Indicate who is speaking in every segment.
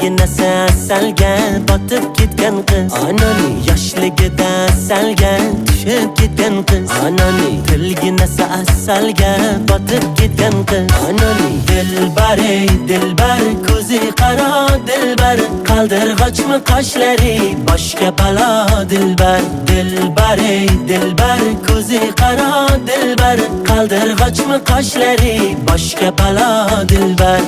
Speaker 1: Tilginasi asalga botib ketgan qiz. Anani yoshligida asalga tushib ketgan qiz. Anani tilginasi asalga botib ketgan qiz. Anani dilbar ey dilbar, ko'zi qaro dilbar, qaldirg'ochmi qoshlari boshga balo dilbar. Dilbar ey dilbar, ko'zi qaro dilbar, qaldirg'ochmi qoshlari boshga balo dilbar.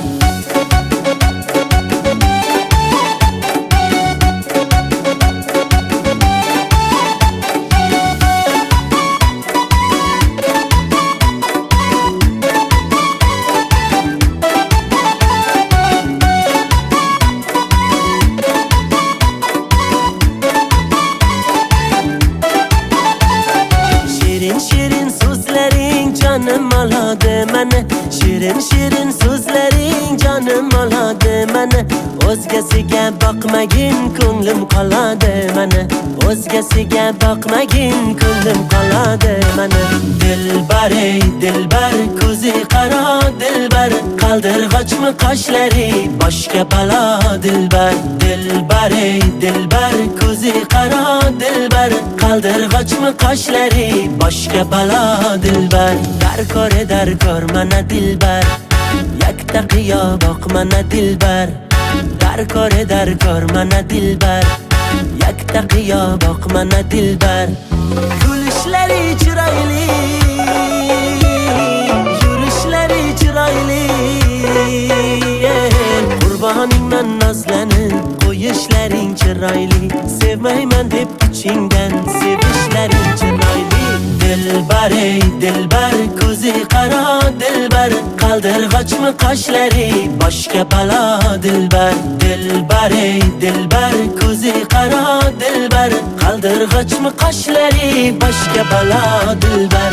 Speaker 1: Shirin sözlerin canım aladı məni. Shirin sözlerin canım aladı məni. O'zgasiga boqmagin ko'nglim qoladi məni. O'zgasiga boqmagin ko'nglim qoladi məni. Dilbar ey dilbar, ko'zi qaro dilbar, qaldirg'ochmi qoshlari boshga balo dilbar. Dilbar ey dilbar, ko'zi qaro dilbar, qaldirg'ochmi qoshlari boshga balo dilbar. Darkor mana dilbar, yakta qiyo boq mana dilbar. Darkor mana dilbar, yakta qiyo boq mana dilbar. Kulishlari chiroyli, yurishlari chiroyli, qurboningman nozlanib qo'yishlaring chiroyli. Sevmayman deb ichingdan sevishlaring chiroyli. Dilbar ey dilbar, ko'zi qaro dilbar, qaldirg'ochmi qoshlari boshga balo dilbar. Dilbar ey dilbar, ko'zi qaro dilbar, qaldirg'ochmi qoshlari boshga balo dilbar.